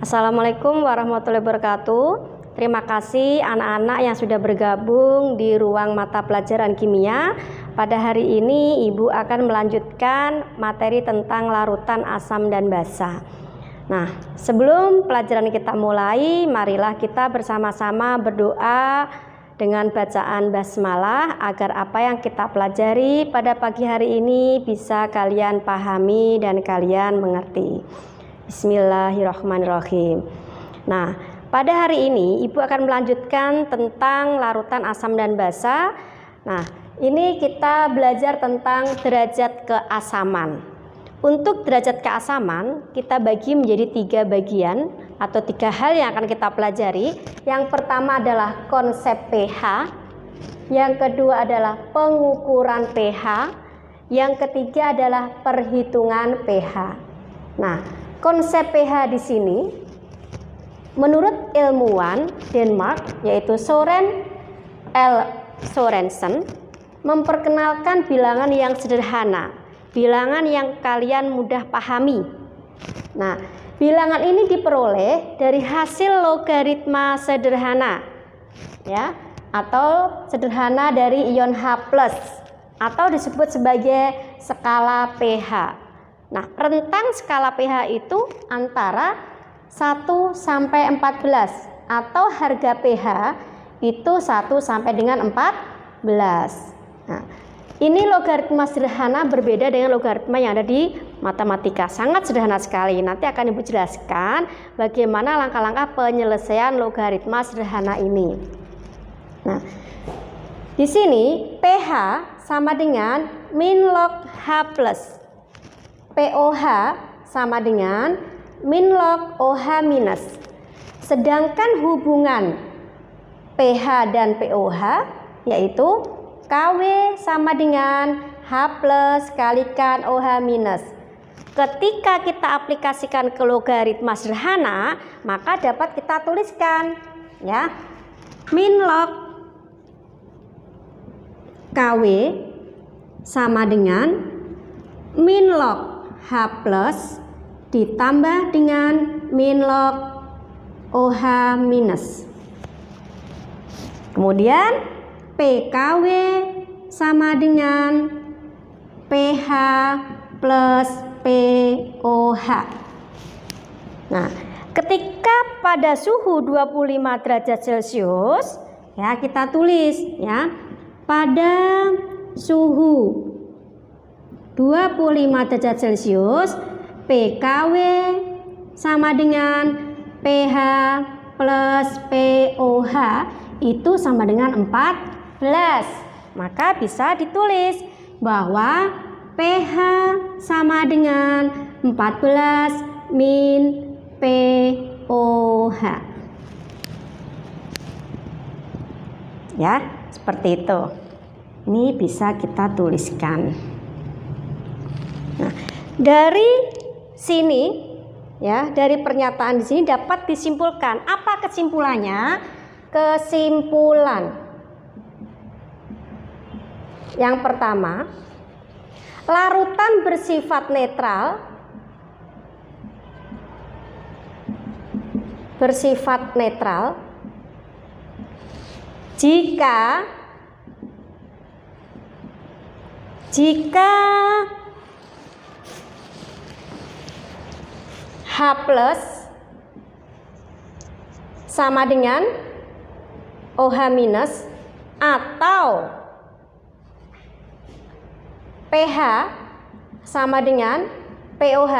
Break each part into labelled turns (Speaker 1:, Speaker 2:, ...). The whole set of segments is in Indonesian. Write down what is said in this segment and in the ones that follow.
Speaker 1: Assalamualaikum warahmatullahi wabarakatuh. Terima kasih anak-anak yang sudah bergabung di ruang mata pelajaran kimia. Pada hari ini Ibu akan melanjutkan materi tentang larutan asam dan basa. Nah, sebelum pelajaran kita mulai, marilah kita bersama-sama berdoa dengan bacaan basmalah agar apa yang kita pelajari pada pagi hari ini bisa kalian pahami dan kalian mengerti. Bismillahirrahmanirrahim. Nah, pada hari ini Ibu akan melanjutkan tentang larutan asam dan basa. Nah, ini kita belajar tentang derajat keasaman. Untuk derajat keasaman kita bagi menjadi 3 bagian atau 3 hal yang akan kita pelajari. Yang pertama adalah konsep pH, yang kedua adalah pengukuran pH, yang ketiga adalah perhitungan pH. Nah, konsep pH di sini menurut ilmuwan Denmark yaitu Søren L. Sørensen memperkenalkan bilangan yang sederhana, bilangan yang kalian mudah pahami. Nah, bilangan ini diperoleh dari hasil logaritma sederhana ya, atau sederhana dari ion H+ atau disebut sebagai skala pH. Nah, rentang skala pH itu antara 1 sampai 14 atau harga pH itu 1 sampai dengan 14. Nah, ini logaritma sederhana berbeda dengan logaritma yang ada di matematika. Sangat sederhana sekali. Nanti akan Ibu jelaskan bagaimana langkah-langkah penyelesaian logaritma sederhana ini. Nah, di sini pH sama dengan min log H+. pOH sama dengan min log OH minus. Sedangkan hubungan pH dan pOH yaitu KW sama dengan H+ kalikan OH minus. Ketika kita aplikasikan ke logaritma sederhana, maka dapat kita tuliskan ya. Min log KW sama dengan min log H+ ditambah dengan min log OH minus. Kemudian PKW sama dengan pH plus pOH. Nah, ketika pada suhu 25 derajat Celcius ya, kita tulis ya, pada suhu 25 derajat Celcius PKW sama dengan pH plus pOH itu sama dengan 14. Maka bisa ditulis bahwa pH sama dengan 14 min pOH. Ya, seperti itu. Ini bisa kita tuliskan. Nah, dari sini ya, dari pernyataan di sini dapat disimpulkan. Apa kesimpulannya? Kesimpulan yang pertama, larutan bersifat netral jika H+ sama dengan OH minus atau pH sama dengan pOH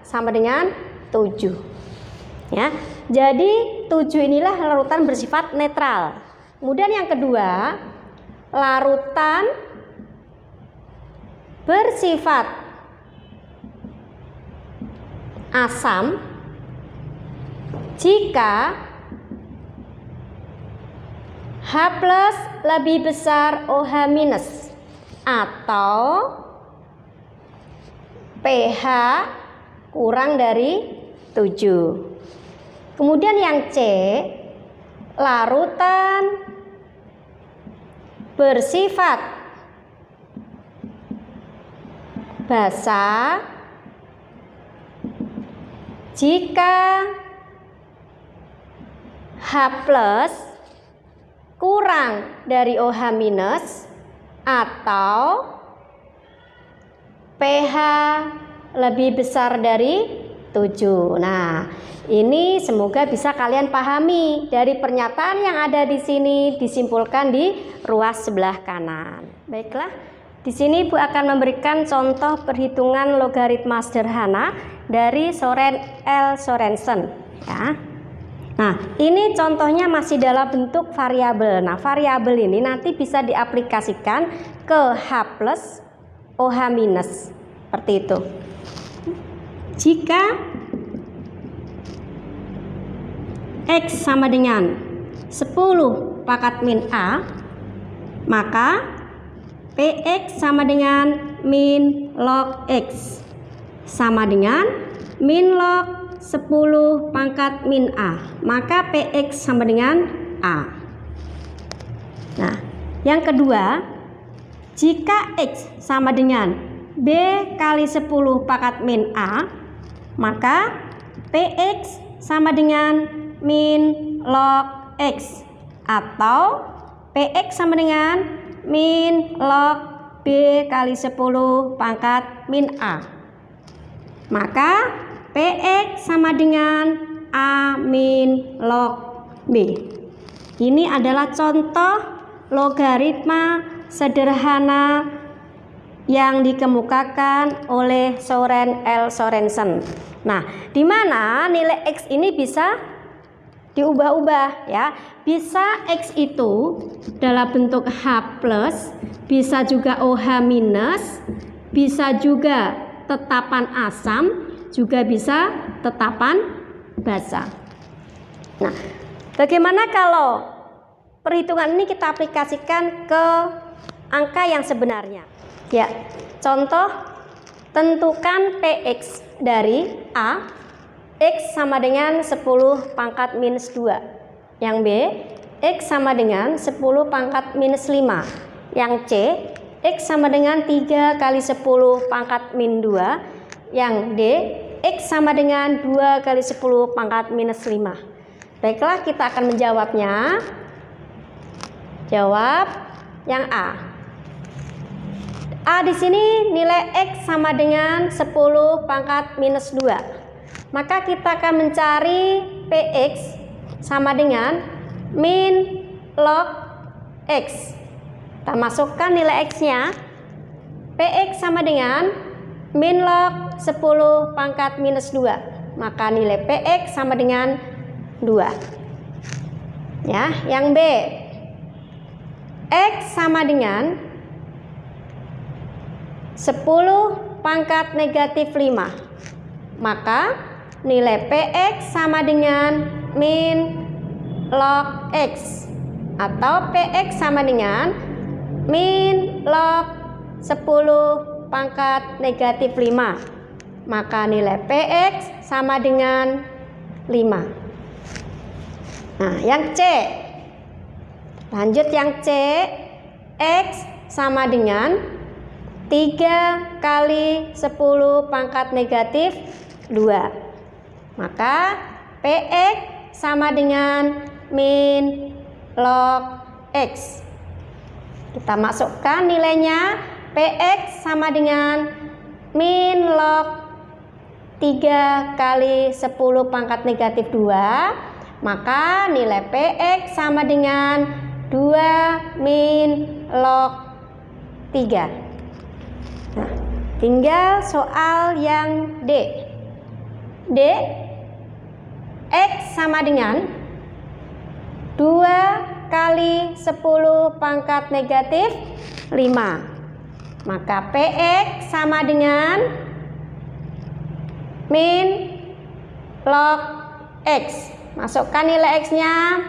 Speaker 1: sama dengan 7. Ya. Jadi 7 inilah larutan bersifat netral. Kemudian yang kedua, larutan bersifat asam jika H+ lebih besar OH minus atau pH kurang dari 7. Kemudian yang C, larutan bersifat basa jika H plus kurang dari OH minus atau pH lebih besar dari 7. Nah, ini semoga bisa kalian pahami dari pernyataan yang ada di sini disimpulkan di ruas sebelah kanan. Baiklah, di sini Ibu akan memberikan contoh perhitungan logaritma sederhana dari Soren L. Sorensen ya. Nah, ini contohnya masih dalam bentuk variabel. Nah, variabel ini nanti bisa diaplikasikan ke H plus OH minus seperti itu. Jika X sama dengan 10 pangkat min A, maka PX sama dengan min log X sama dengan min log 10 pangkat min A, maka PX sama dengan A. Nah, yang kedua, jika X sama dengan B kali 10 pangkat min A, maka PX sama dengan min log X atau PX sama dengan min log B kali 10 pangkat min A, maka PX sama dengan A min log B. Ini adalah contoh logaritma sederhana yang dikemukakan oleh Soren L. Sorensen. Nah, di mana nilai X ini bisa diubah-ubah ya. Bisa X itu dalam bentuk H plus, bisa juga OH minus, bisa juga tetapan asam, juga bisa tetapan basa. Nah, bagaimana kalau perhitungan ini kita aplikasikan ke angka yang sebenarnya? Ya, contoh, tentukan PX dari A, X sama dengan 10 pangkat minus 2. Yang B, X sama dengan 10 pangkat minus 5. Yang C, X sama dengan 3 kali 10 pangkat min 2. Yang D, X sama dengan 2 kali 10 pangkat minus 5. Baiklah, kita akan menjawabnya. Jawab yang A. A di sini nilai X sama dengan 10 pangkat minus 2. Maka kita akan mencari PX sama dengan min log X. Kita masukkan nilai X-nya. PX sama dengan min log 10 pangkat minus 2. Maka nilai PX sama dengan 2. Ya, yang B. X sama dengan 10 pangkat negatif 5. Maka nilai PX sama dengan min log X atau PX sama dengan min log 10 pangkat negatif 5. Maka nilai PX sama dengan 5. Nah, yang C. Lanjut yang C. X sama dengan 3 kali 10 pangkat negatif 2. Maka PX sama dengan min log X. Kita masukkan nilainya. PX sama dengan min log 3 kali 10 pangkat negatif 2. Maka nilai PX sama dengan 2 min log 3. Nah, tinggal soal yang D. D, X sama dengan 2 kali 10 pangkat negatif 5. Maka PX sama dengan min log X. Masukkan nilai X-nya.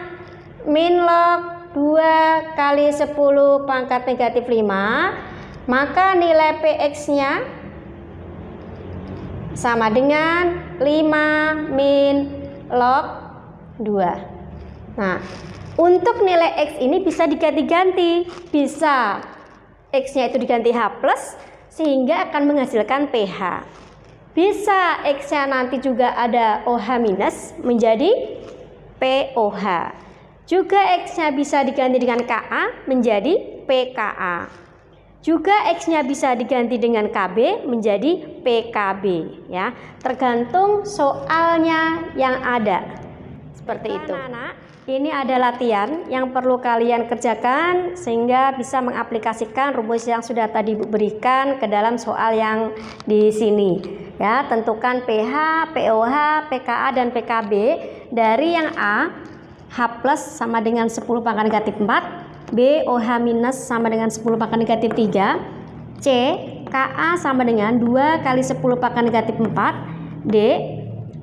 Speaker 1: Min log 2 kali 10 pangkat negatif 5. Maka nilai PX-nya sama dengan 5 min log 2. Nah, untuk nilai X ini bisa diganti-ganti. Bisa X-nya itu diganti H plus sehingga akan menghasilkan pH. Bisa X-nya nanti juga ada OH minus menjadi POH. Juga X-nya bisa diganti dengan KA menjadi PKA. Juga X-nya bisa diganti dengan KB menjadi PKB, ya. Tergantung soalnya yang ada. Seperti itu. Anak-anak, ini ada latihan yang perlu kalian kerjakan sehingga bisa mengaplikasikan rumus yang sudah tadi Ibu berikan ke dalam soal yang di sini. Ya, tentukan pH, POH, PKA dan PKB dari yang A, H plus sama dengan 10 pangkat negatif 4, B, OH minus sama dengan 10 pangkat negatif 3, C, KA sama dengan 2 kali 10 pangkat negatif 4, D,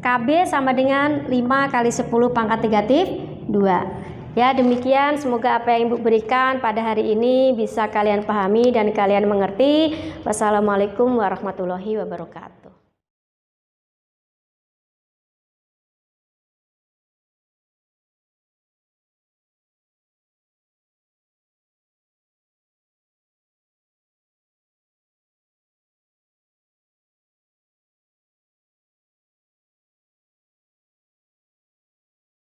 Speaker 1: KB sama dengan 5 kali 10 pangkat negatif 2. Ya, demikian semoga apa yang Ibu berikan pada hari ini bisa kalian pahami dan kalian mengerti. Wassalamualaikum warahmatullahi wabarakatuh.